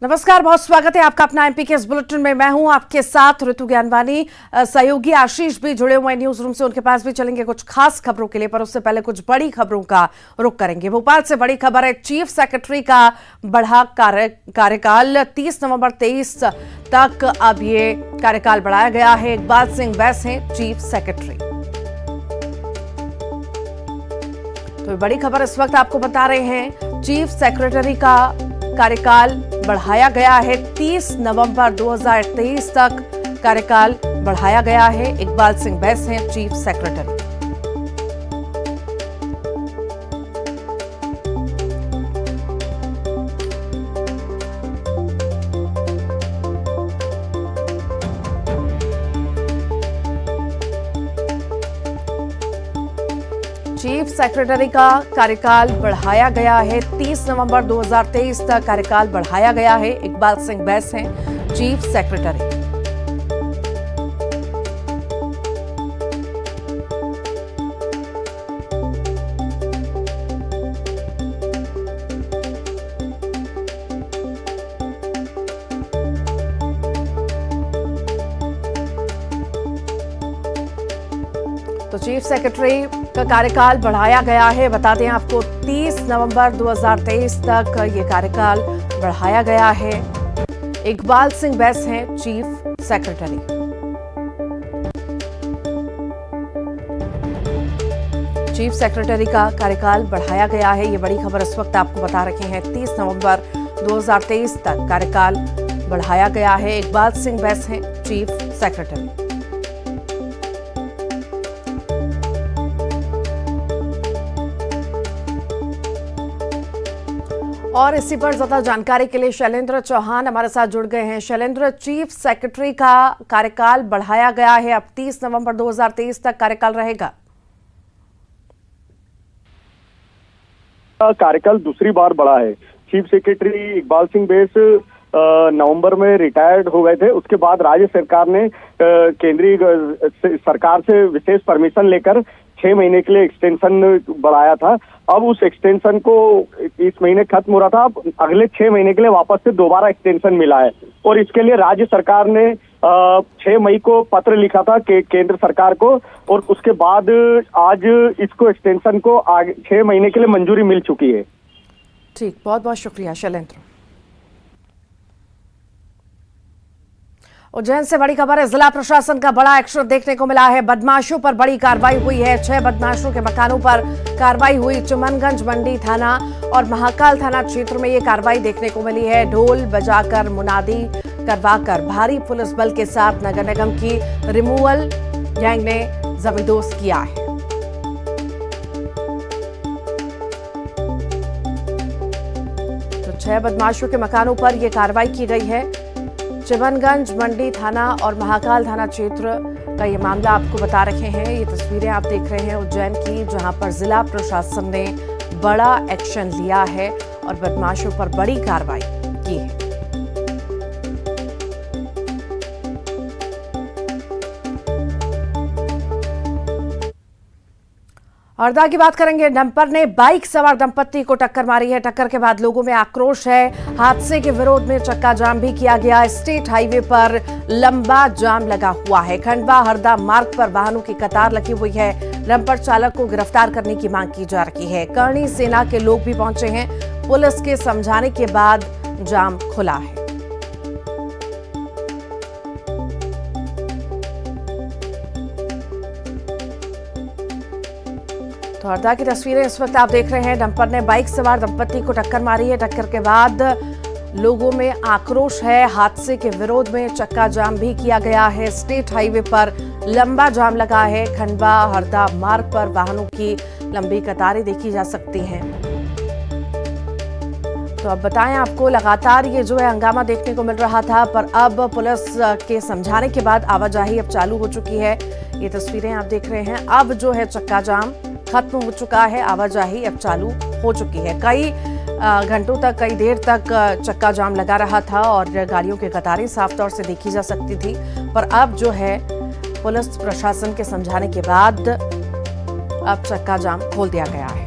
नमस्कार, बहुत स्वागत है आपका अपना एमपी के इस बुलेटिन में। मैं हूं आपके साथ ऋतु ज्ञानवानी। सहयोगी आशीष भी जुड़े हुए हैं न्यूज रूम से, उनके पास भी चलेंगे कुछ खास खबरों के लिए, पर उससे पहले कुछ बड़ी खबरों का रुख करेंगे। भोपाल से बड़ी खबर है, चीफ सेक्रेटरी का बढ़ा कार्यकाल 30 नवंबर 23 तक अब ये कार्यकाल बढ़ाया गया है। इकबाल सिंह बैस हैं चीफ सेक्रेटरी। तो बड़ी खबर इस वक्त आपको बता रहे हैं, चीफ सेक्रेटरी का कार्यकाल बढ़ाया गया है। 30 नवंबर 2023 तक कार्यकाल बढ़ाया गया है। इकबाल सिंह बैस हैं चीफ सेक्रेटरी। चीफ सेक्रेटरी का कार्यकाल बढ़ाया गया है। 30 नवंबर 2023 तक कार्यकाल बढ़ाया गया है। इकबाल सिंह बैस हैं चीफ सेक्रेटरी। तो चीफ सेक्रेटरी का कार्यकाल बढ़ाया गया है। बता दें आपको, 30 नवंबर 2023 तक ये कार्यकाल बढ़ाया गया है। इकबाल सिंह बैस हैं चीफ सेक्रेटरी। चीफ सेक्रेटरी का कार्यकाल बढ़ाया गया है। ये बड़ी खबर इस वक्त आपको बता रखे हैं। 30 नवंबर 2023 तक कार्यकाल बढ़ाया गया है। इकबाल सिंह बैस हैं चीफ सेक्रेटरी। और इसी पर ज्यादा जानकारी के लिए शैलेंद्र चौहान हमारे साथ जुड़ गए हैं। शैलेंद्र, चीफ सेक्रेटरी का कार्यकाल बढ़ाया गया है, अब 30 नवंबर 2023 तक कार्यकाल रहेगा। कार्यकाल दूसरी बार बढ़ा है। चीफ सेक्रेटरी इकबाल सिंह बैस नवंबर में रिटायर्ड हो गए थे। उसके बाद राज्य सरकार ने केंद्रीय सरकार से विशेष परमिशन लेकर 6 महीने के लिए एक्सटेंशन बढ़ाया था। अब उस एक्सटेंशन को इस महीने खत्म हो रहा था, अब अगले 6 महीने के लिए वापस से दोबारा एक्सटेंशन मिला है। और इसके लिए राज्य सरकार ने 6 मई को पत्र लिखा था केंद्र सरकार को, और उसके बाद आज इसको एक्सटेंशन को आगे 6 महीने के लिए मंजूरी मिल चुकी है। ठीक, बहुत बहुत शुक्रिया शैलेंद्र। उज्जैन से बड़ी खबर है, जिला प्रशासन का बड़ा एक्शन देखने को मिला है। बदमाशों पर बड़ी कार्रवाई हुई है। 6 बदमाशों के मकानों पर कार्रवाई हुई। चमनगंज मंडी थाना और महाकाल थाना क्षेत्र में ये कार्रवाई देखने को मिली है। ढोल बजाकर, मुनादी करवाकर भारी पुलिस बल के साथ नगर निगम की रिमूवल गैंग ने जबरदस्त किया है। तो 6 बदमाशों के मकानों पर यह कार्रवाई की गई है। चिमनगंज मंडी थाना और महाकाल थाना क्षेत्र का ये मामला आपको बता रहे हैं। ये तस्वीरें आप देख रहे हैं उज्जैन की, जहां पर जिला प्रशासन ने बड़ा एक्शन लिया है और बदमाशों पर बड़ी कार्रवाई की है। हरदा की बात करेंगे। डंपर ने बाइक सवार दंपत्ति को टक्कर मारी है। टक्कर के बाद लोगों में आक्रोश है। हादसे के विरोध में चक्का जाम भी किया गया। स्टेट हाईवे पर लंबा जाम लगा हुआ है। खंडवा हरदा मार्ग पर वाहनों की कतार लगी हुई है। डंपर चालक को गिरफ्तार करने की मांग की जा रही है। करणी सेना के लोग भी पहुंचे हैं। पुलिस के समझाने के बाद जाम खुला है। तो हरदा की तस्वीरें इस वक्त आप देख रहे हैं। डंपर ने बाइक सवार दंपत्ति को टक्कर मारी है। टक्कर के बाद लोगों में आक्रोश है। हादसे के विरोध में चक्का जाम भी किया गया है। स्टेट हाईवे पर लंबा जाम लगा है। खंडवा हरदा मार्ग पर वाहनों की लंबी कतारें देखी जा सकती हैं। तो अब बताएं आपको, लगातार ये जो है हंगामा देखने को मिल रहा था, पर अब पुलिस के समझाने के बाद आवाजाही अब चालू हो चुकी है। ये तस्वीरें आप देख रहे हैं। अब जो है चक्का जाम खत्म हो चुका है, आवाजाही अब चालू हो चुकी है। कई घंटों तक, कई देर तक चक्का जाम लगा रहा था और गाड़ियों की कतारें साफ तौर से देखी जा सकती थी, पर अब जो है पुलिस प्रशासन के समझाने के बाद अब चक्का जाम खोल दिया गया है।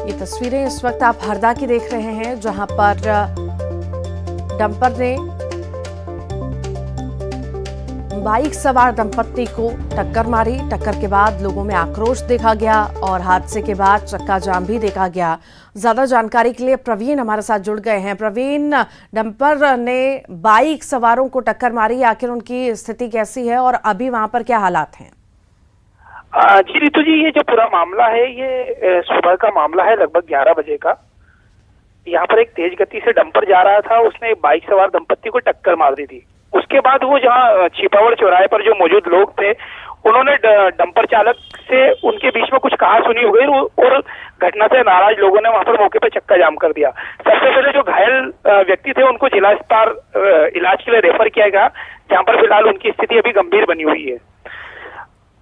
ये तस्वीरें इस वक्त आप हरदा की देख रहे हैं, जहां पर डंपर ने बाइक सवार दंपत्ति को टक्कर मारी। टक्कर के बाद लोगों में आक्रोश देखा गया और हादसे के बाद चक्का जाम भी देखा गया। ज्यादा जानकारी के लिए प्रवीण हमारे साथ जुड़ गए हैं। प्रवीण, डंपर ने बाइक सवारों को टक्कर मारी, आखिर उनकी स्थिति कैसी है और अभी वहां पर क्या हालात हैं? जी रितु जी, ये जो पूरा मामला है ये सुबह का मामला है, लगभग 11 बजे का। यहाँ पर एक तेज गति से डंपर जा रहा था, उसने बाइक सवार दंपत्ति को टक्कर मार दी थी। उसके बाद वो जहाँ छिपावड़ चौराहे पर जो मौजूद लोग थे, उन्होंने डंपर चालक से उनके बीच में कुछ कहासुनी हो गई और घटना से नाराज लोगों ने वहां पर मौके पर चक्का जाम कर दिया। सबसे पहले जो घायल व्यक्ति थे उनको जिला अस्पताल इलाज के लिए रेफर किया गया, जहाँ पर फिलहाल उनकी स्थिति अभी गंभीर बनी हुई है।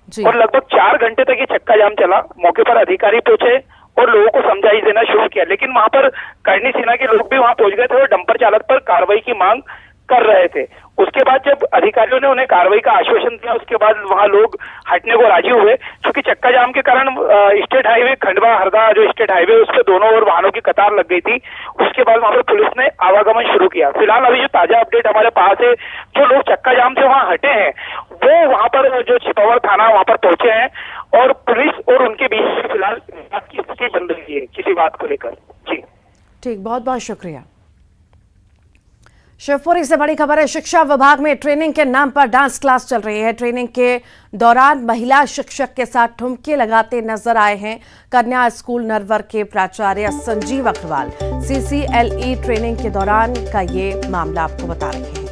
और लगभग 4 घंटे तक ये चक्का जाम चला। मौके पर अधिकारी पहुंचे और लोगों को समझाइश देना शुरू किया, लेकिन वहां पर करनी सेना के लोग भी वहां पहुंच गए थे और डंपर चालक पर कार्रवाई की मांग कर रहे थे। उसके बाद जब अधिकारियों ने उन्हें कार्रवाई का आश्वासन दिया, उसके बाद वहां लोग हटने को राजी हुए, क्योंकि चक्का जाम के कारण स्टेट हाईवे खंडवा हरदा जो स्टेट हाईवे उस पर दोनों ओर वाहनों की कतार लग गई थी। उसके बाद वहां पर पुलिस ने आवागमन शुरू किया। फिलहाल अभी जो ताजा अपडेट हमारे पास है, जो लोग चक्का जाम से वहां हटे हैं वो वहां पर जो छिपावड़ थाना वहां पर पहुंचे हैं और पुलिस और उनके बीच फिलहाल की स्थिति बन रही है किसी बात को लेकर। जी ठीक, बहुत बहुत शुक्रिया। शिवपुरी से बड़ी खबर है। शिक्षा विभाग में ट्रेनिंग के नाम पर डांस क्लास चल रही है। ट्रेनिंग के दौरान महिला शिक्षक के साथ ठुमके लगाते नजर आए हैं कन्या स्कूल नरवर के प्राचार्य संजीव अग्रवाल। CCLE ट्रेनिंग के दौरान का ये मामला आपको बता रहे हैं।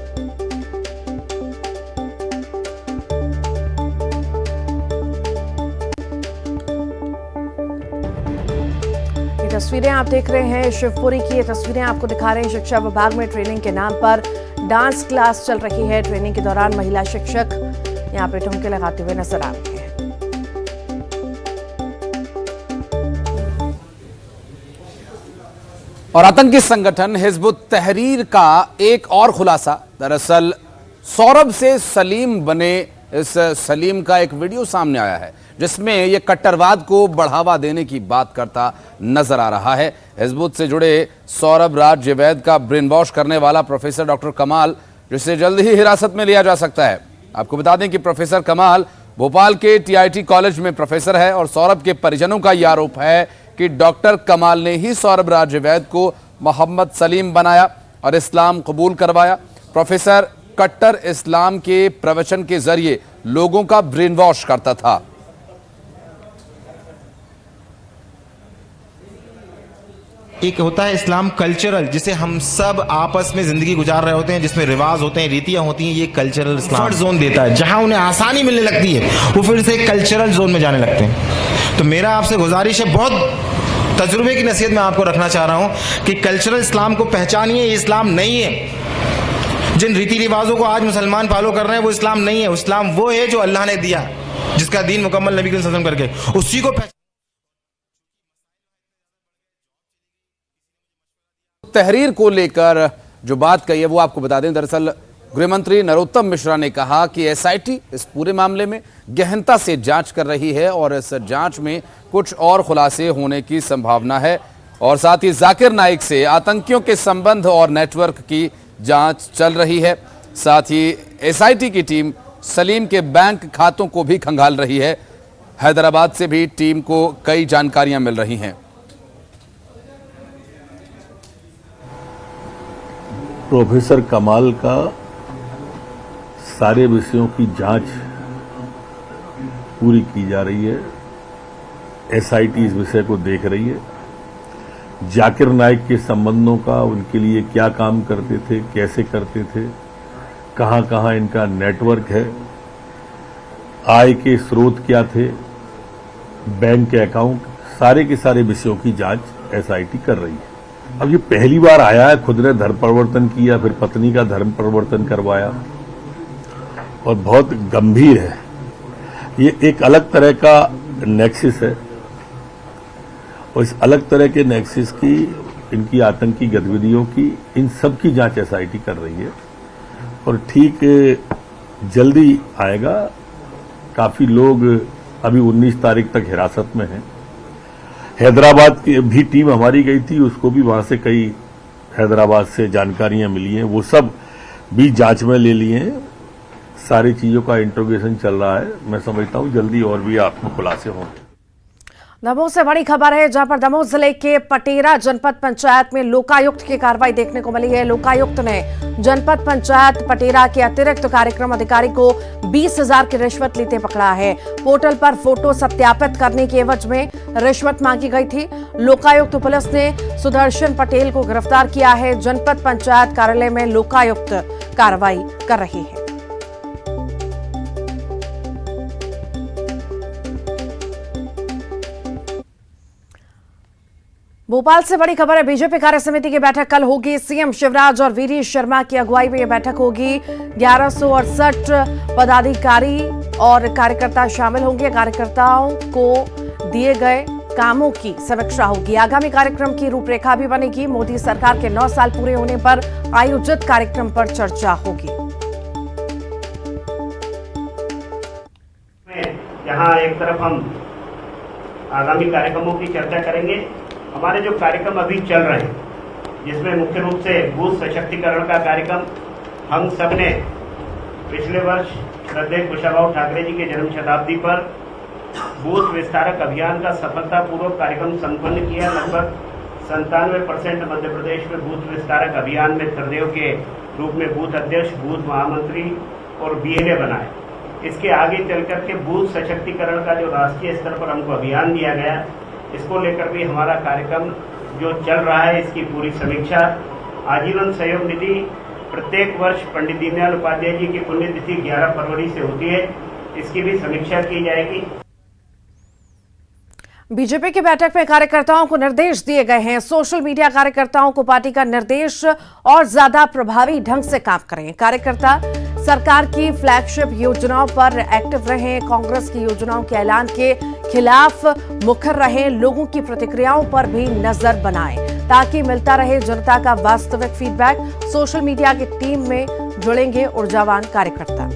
तस्वीरें आप देख रहे हैं शिवपुरी की। ये तस्वीरें आपको दिखा रहे हैं शिक्षा विभाग में ट्रेनिंग के नाम पर डांस क्लास चल रही है। ट्रेनिंग के दौरान महिला शिक्षक यहां पे ठुमके लगाते हुए नजर आ रहे हैं। और आतंकी संगठन हिजबुत तहरीर का एक और खुलासा। दरअसल सौरभ से सलीम बने इस सलीम का एक वीडियो सामने आया है जिसमें यह कट्टरवाद को बढ़ावा देने की बात करता नजर आ रहा है। हिजबुत से जुड़े सौरभ राज जवैद का ब्रेन वॉश करने वाला प्रोफेसर डॉक्टर कमाल, जिसे जल्द ही हिरासत में लिया जा सकता है। आपको बता दें कि प्रोफेसर कमाल भोपाल के TIT कॉलेज में प्रोफेसर है और सौरभ के परिजनों का यह आरोप है कि डॉक्टर कमाल ने ही सौरभ राज जवैद को मोहम्मद सलीम बनाया और इस्लाम कबूल करवाया। प्रोफेसर कट्टर इस्लाम के प्रवचन के जरिए लोगों का ब्रेन वॉश करता था। एक होता है इस्लाम कल्चरल, जिसे हम सब आपस में जिंदगी गुजार रहे होते हैं, जिसमें रिवाज होते हैं, रीतियां होती हैं। ये कल्चरल इस्लाम जोन देता है, जहां उन्हें आसानी मिलने लगती है वो फिर से कल्चरल जोन में जाने लगते हैं। तो मेरा आपसे गुजारिश है, बहुत तजुर्बे की नसीहत मैं आपको रखना चाह रहा हूं कि कल्चरल इस्लाम को पहचानिए। ये इस्लाम नहीं है। जिन रीति रिवाजों को आज मुसलमान फॉलो कर रहे हैं वो इस्लाम नहीं है। इस्लाम वो है जो अल्लाह ने दिया, जिसका दीन मुकम्मल नबी सल्लल्लाहु अलैहि वसल्लम करके उसी को तहरीर को लेकर जो बात कही है वो आपको बता दें। दरअसल गृह मंत्री नरोत्तम मिश्रा ने कहा कि SIT इस पूरे मामले में गहनता से जांच कर रही है और इस जांच में कुछ और खुलासे होने की संभावना है। और साथ ही जाकिर नाइक से आतंकियों के संबंध और नेटवर्क की जांच चल रही है। साथ ही SIT की टीम सलीम के बैंक खातों को भी खंगाल रही है। हैदराबाद से भी टीम को कई जानकारियां मिल रही हैं। प्रोफेसर कमाल का सारे विषयों की जांच पूरी की जा रही है। SIT इस विषय को देख रही है। जाकिर नाइक के संबंधों का, उनके लिए क्या काम करते थे, कैसे करते थे, कहां कहां इनका नेटवर्क है, आय के स्रोत क्या थे, बैंक के अकाउंट, सारे के सारे विषयों की जांच SIT कर रही है। अब ये पहली बार आया है, खुद ने धर्म परिवर्तन किया, फिर पत्नी का धर्म परिवर्तन करवाया और बहुत गंभीर है। ये एक अलग तरह का नेक्सिस है और इस अलग तरह के नेक्सिस की, इनकी आतंकी गतिविधियों की, इन सब की जांच SIT कर रही है और ठीक जल्दी आएगा। काफी लोग अभी 19 तारीख तक हिरासत में हैं। हैदराबाद की भी टीम हमारी गई थी, उसको भी वहां से कई हैदराबाद से जानकारियां मिली हैं, वो सब भी जांच में ले लिए हैं। सारी चीजों का इंट्रोगेशन चल रहा है। मैं समझता हूं जल्दी और भी आपको खुलासे होंगे। दमोह से बड़ी खबर है, जहां पर दमोह जिले के पटेरा जनपद पंचायत में लोकायुक्त की कार्रवाई देखने को मिली है। लोकायुक्त ने जनपद पंचायत पटेरा के अतिरिक्त कार्यक्रम अधिकारी को 20,000 की रिश्वत लेते पकड़ा है। पोर्टल पर फोटो सत्यापित करने की एवज में रिश्वत मांगी गई थी। लोकायुक्त पुलिस ने सुदर्शन पटेल को गिरफ्तार किया है। जनपद पंचायत कार्यालय में लोकायुक्त कार्रवाई कर रही है। भोपाल से बड़ी खबर है, बीजेपी कार्य समिति की बैठक कल होगी। सीएम शिवराज और वीरी शर्मा की अगुवाई में यह बैठक होगी। 1168 पदाधिकारी और कार्यकर्ता शामिल होंगे। कार्यकर्ताओं को दिए गए कामों की समीक्षा होगी। आगामी कार्यक्रम की रूपरेखा भी बनेगी। मोदी सरकार के 9 साल पूरे होने पर आयोजित कार्यक्रम पर चर्चा होगी। यहाँ एक तरफ हम आगामी कार्यक्रमों की चर्चा करेंगे। हमारे जो कार्यक्रम अभी चल रहे हैं, जिसमें मुख्य रूप से बूथ सशक्तिकरण का कार्यक्रम, हम सब ने पिछले वर्ष श्रद्धेय कुशाभाऊ ठाकरे जी के जन्म शताब्दी पर बूथ विस्तारक अभियान का सफलतापूर्वक कार्यक्रम संपन्न किया। लगभग 97% मध्य प्रदेश में बूथ विस्तारक अभियान में तरदेव के रूप में बूथ अध्यक्ष, बूथ महामंत्री और बीएलए बनाए। इसके आगे चलकर के बूथ सशक्तिकरण का जो राष्ट्रीय स्तर पर हमको अभियान दिया गया, इसको लेकर भी हमारा कार्यक्रम जो चल रहा है, इसकी पूरी समीक्षा। आजीवन सहयोग निधि प्रत्येक वर्ष पंडित दीनदयाल उपाध्याय जी की पुण्यतिथि 11 फरवरी से होती है, इसकी भी समीक्षा की जाएगी। बीजेपी की बैठक में कार्यकर्ताओं को निर्देश दिए गए हैं। सोशल मीडिया कार्यकर्ताओं को पार्टी का निर्देश और ज्यादा प्रभावी ढंग से काम करें। कार्यकर्ता सरकार की फ्लैगशिप योजनाओं पर एक्टिव रहें। कांग्रेस की योजनाओं के ऐलान के खिलाफ मुखर रहें। लोगों की प्रतिक्रियाओं पर भी नजर बनाएं ताकि मिलता रहे जनता का वास्तविक फीडबैक। सोशल मीडिया की टीम में जुड़ेंगे ऊर्जावान कार्यकर्ता।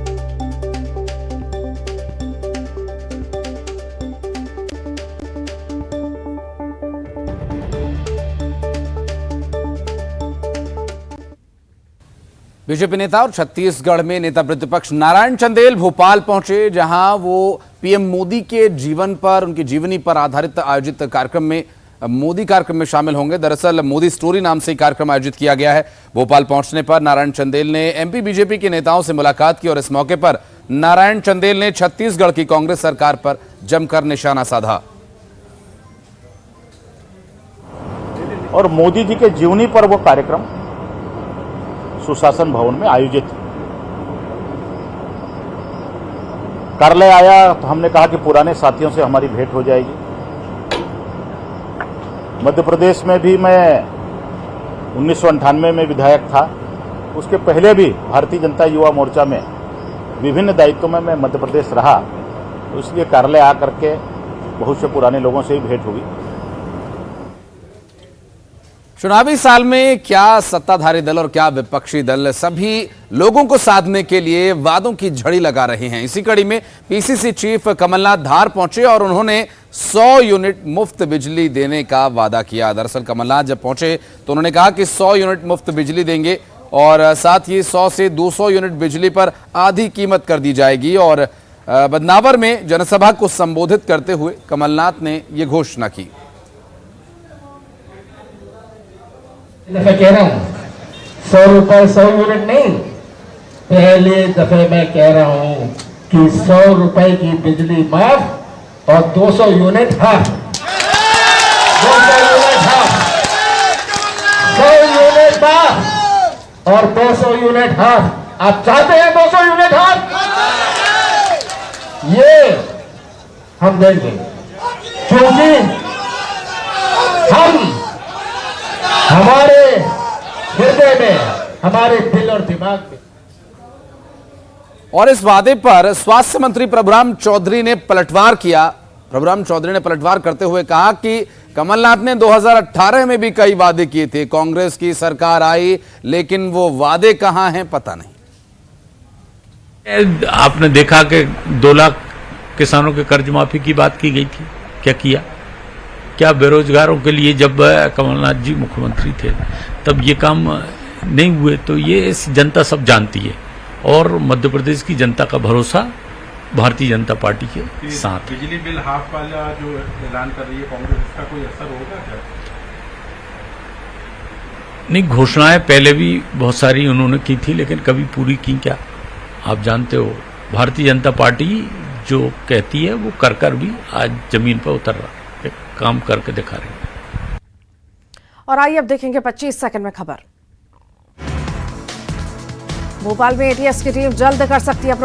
बीजेपी नेता और छत्तीसगढ़ में नेता प्रतिपक्ष नारायण चंदेल भोपाल पहुंचे, जहां वो पीएम मोदी के जीवन पर, उनकी जीवनी पर आधारित आयोजित कार्यक्रम में, मोदी कार्यक्रम में शामिल होंगे। दरअसल मोदी स्टोरी नाम से कार्यक्रम आयोजित किया गया है। भोपाल पहुंचने पर नारायण चंदेल ने एमपी बीजेपी के नेताओं से मुलाकात की और इस मौके पर नारायण चंदेल ने छत्तीसगढ़ की कांग्रेस सरकार पर जमकर निशाना साधा। और मोदी जी के जीवनी पर वो कार्यक्रम सुशासन भवन में आयोजित। कार्यालय आया तो हमने कहा कि पुराने साथियों से हमारी भेंट हो जाएगी। मध्य प्रदेश में भी मैं 1998 में विधायक था। उसके पहले भी भारतीय जनता युवा मोर्चा में विभिन्न दायित्वों में मैं मध्य प्रदेश रहा, तो इसलिए कार्यालय आकर के बहुत से पुराने लोगों से ही भेंट हुई। चुनावी साल में क्या सत्ताधारी दल और क्या विपक्षी दल सभी लोगों को साधने के लिए वादों की झड़ी लगा रहे हैं। इसी कड़ी में पीसीसी चीफ कमलनाथ धार पहुंचे और उन्होंने 100 यूनिट मुफ्त बिजली देने का वादा किया। दरअसल कमलनाथ जब पहुंचे तो उन्होंने कहा कि 100 यूनिट मुफ्त बिजली देंगे और साथ ही 100 से 200 यूनिट बिजली पर आधी कीमत कर दी जाएगी। और बदनावर में जनसभा को संबोधित करते हुए कमलनाथ ने ये घोषणा की। दफे कह रहा हूँ 100 रुपए 100 यूनिट नहीं, पहले दफे मैं कह रहा हूँ कि 100 रुपए की बिजली माफ और 200 unit half. 200 unit half, 100 unit माफ और 200 यूनिट हाफ। आप चाहते हैं 200 यूनिट हाफ? ये हम देंगे, क्योंकि हम हमारे हृदय में, हमारे दिल और दिमाग में। और इस वादे पर स्वास्थ्य मंत्री प्रभुराम चौधरी ने पलटवार किया। प्रभुराम चौधरी ने पलटवार करते हुए कहा कि कमलनाथ ने 2018 में भी कई वादे किए थे, कांग्रेस की सरकार आई लेकिन वो वादे कहां हैं पता नहीं। आपने देखा कि 2 लाख किसानों के कर्ज माफी की बात की गई थी, क्या किया? क्या बेरोजगारों के लिए जब कमलनाथ जी मुख्यमंत्री थे तब ये काम नहीं हुए? तो ये जनता सब जानती है और मध्य प्रदेश की जनता का भरोसा भारतीय जनता पार्टी के साथ। बिजली बिल हाफ वाला जो ऐलान कर रही है कांग्रेस, इसका कोई असर होगा क्या? नहीं, घोषणाएं पहले भी बहुत सारी उन्होंने की थी लेकिन कभी पूरी की क्या? आप जानते हो भारतीय जनता पार्टी जो कहती है वो कर भी आज जमीन पर उतर रहा है, काम करके दिखा रही है। और आइए अब देखेंगे 25 सेकंड में खबर। भोपाल में एटीएस की टीम जल्द कर सकती है